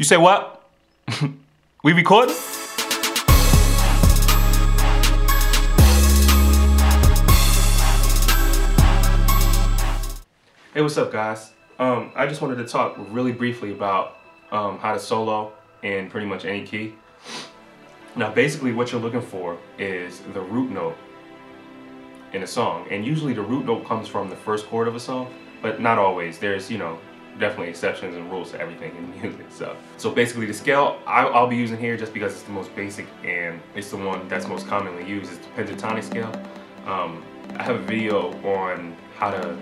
You say what? We recording? Hey, what's up, guys? I just wanted to talk really briefly about how to solo in pretty much any key. Now, basically what you're looking for is the root note in a song, and usually the root note comes from the first chord of a song, but not always. There's, you know, definitely exceptions and rules to everything in music. So basically the scale I'll be using here, just because it's the most basic and it's the one that's most commonly used, is the pentatonic scale. I have a video on how to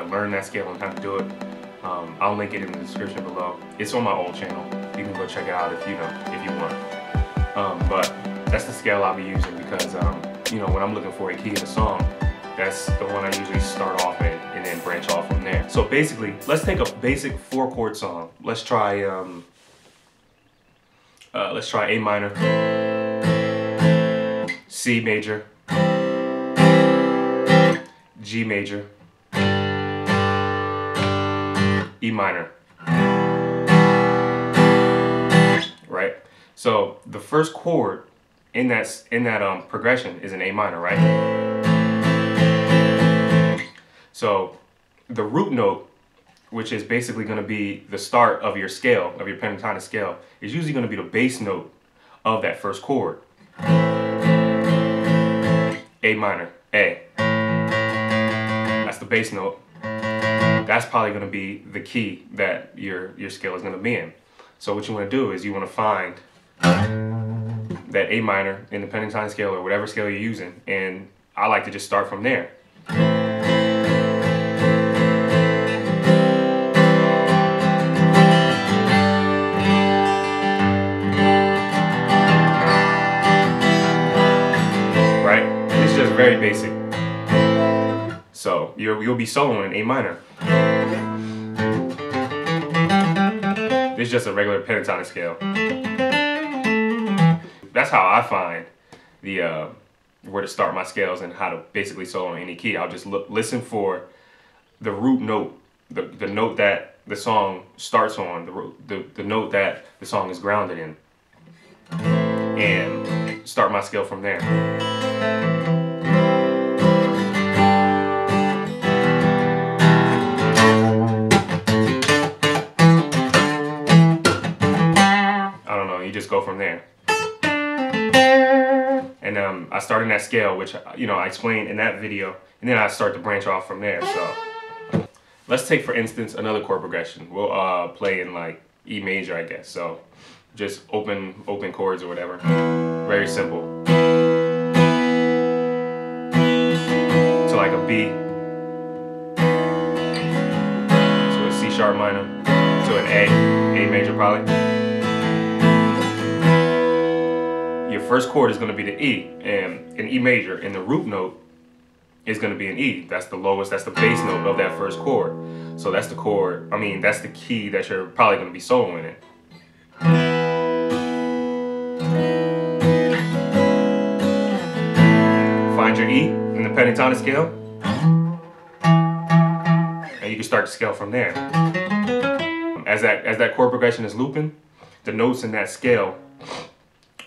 learn that scale and how to do it. I'll link it in the description below. It's on my old channel. You can go check it out if you want. But that's the scale I'll be using because you know, when I'm looking for a key in a song, that's the one I usually start off in and then branch off from there. So basically, let's take a basic 4-chord song. Let's try A minor, C major, G major, E minor. Right? So the first chord in that progression is an A minor, right? So the root note, which is basically going to be the start of your scale, of your pentatonic scale, is usually going to be the bass note of that first chord. A minor, A. That's the bass note. That's probably going to be the key that your scale is going to be in. So what you want to do is you want to find that A minor in the pentatonic scale or whatever scale you're using, and I like to just start from there. Very basic. So you'll be soloing in A minor. This is just a regular pentatonic scale. That's how I find the where to start my scales and how to basically solo in any key. I'll just listen for the root note, the note that the song starts on, the note that the song is grounded in, and start my scale from there. Go from there. And I start in that scale, which, you know, I explained in that video, and then I start to branch off from there. So let's take, for instance, another chord progression. We'll play in like E major, I guess. So just open chords or whatever. Very simple. So like a B to a C sharp minor to an A major probably. First chord is going to be the E, and an E major, and the root note is going to be an E. That's the lowest, that's the bass note of that first chord. So that's the chord, I mean, that's the key that you're probably going to be soloing in. Find your E in the pentatonic scale, and you can start to scale from there. As that chord progression is looping, the notes in that scale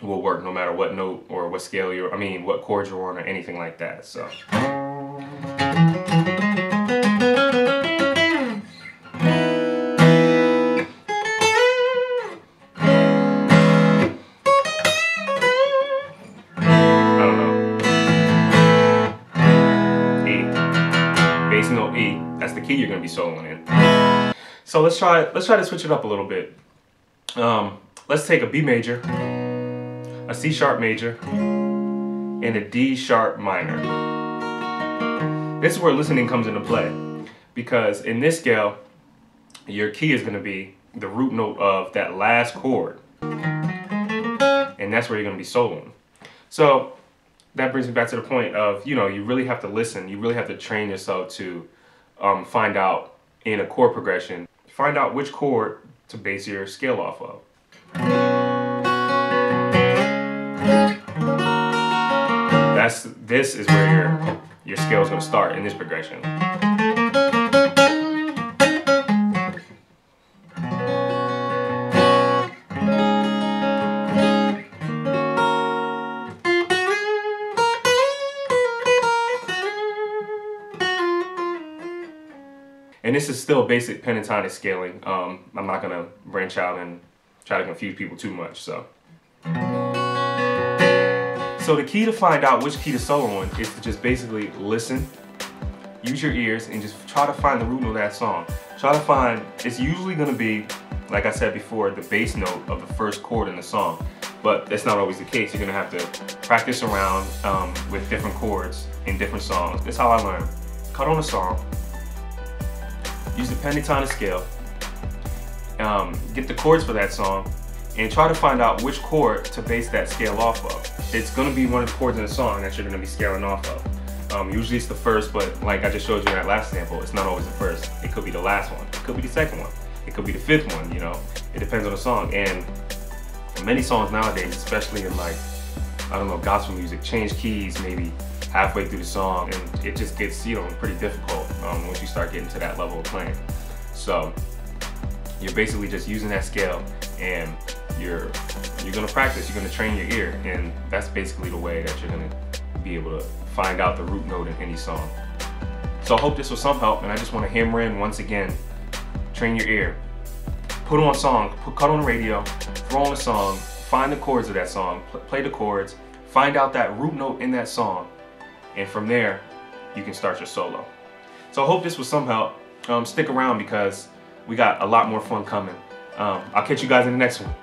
will work no matter what note or what scale what chord you're on or anything like that. So I don't know. E. Bass note E. That's the key you're gonna be soloing in. So let's try to switch it up a little bit. Let's take a B major, a C sharp major, and a D sharp minor. This is where listening comes into play, because in this scale, your key is going to be the root note of that last chord, and that's where you're going to be soloing. So that brings me back to the point of, you know, you really have to listen, you really have to train yourself to find out in a chord progression, find out which chord to base your scale off of. This is where your scale is going to start in this progression. And this is still basic pentatonic scaling. I'm not gonna branch out and try to confuse people too much, so. So the key to find out which key to solo in is to just basically listen, use your ears, and just try to find the root note of that song. Try to find, it's usually gonna be, like I said before, the bass note of the first chord in the song. But that's not always the case. You're gonna have to practice around with different chords in different songs. That's how I learned. Cut on a song, use the pentatonic scale, get the chords for that song, and try to find out which chord to base that scale off of. It's gonna be one of the chords in the song that you're gonna be scaling off of. Usually it's the first, but like I just showed you in that last sample, it's not always the first. It could be the last one. It could be the second one. It could be the fifth one, you know? It depends on the song. And many songs nowadays, especially in like, I don't know, gospel music, change keys maybe halfway through the song, and it just gets, you know, pretty difficult once you start getting to that level of playing. So you're basically just using that scale, and you're gonna practice, you're gonna train your ear, and that's basically the way that you're gonna be able to find out the root note in any song. So I hope this was some help, and I just want to hammer in once again, train your ear. Put on a song, cut on the radio, throw on a song, find the chords of that song, play the chords, find out that root note in that song, and from there, you can start your solo. So I hope this was some help. Stick around because we got a lot more fun coming. I'll catch you guys in the next one.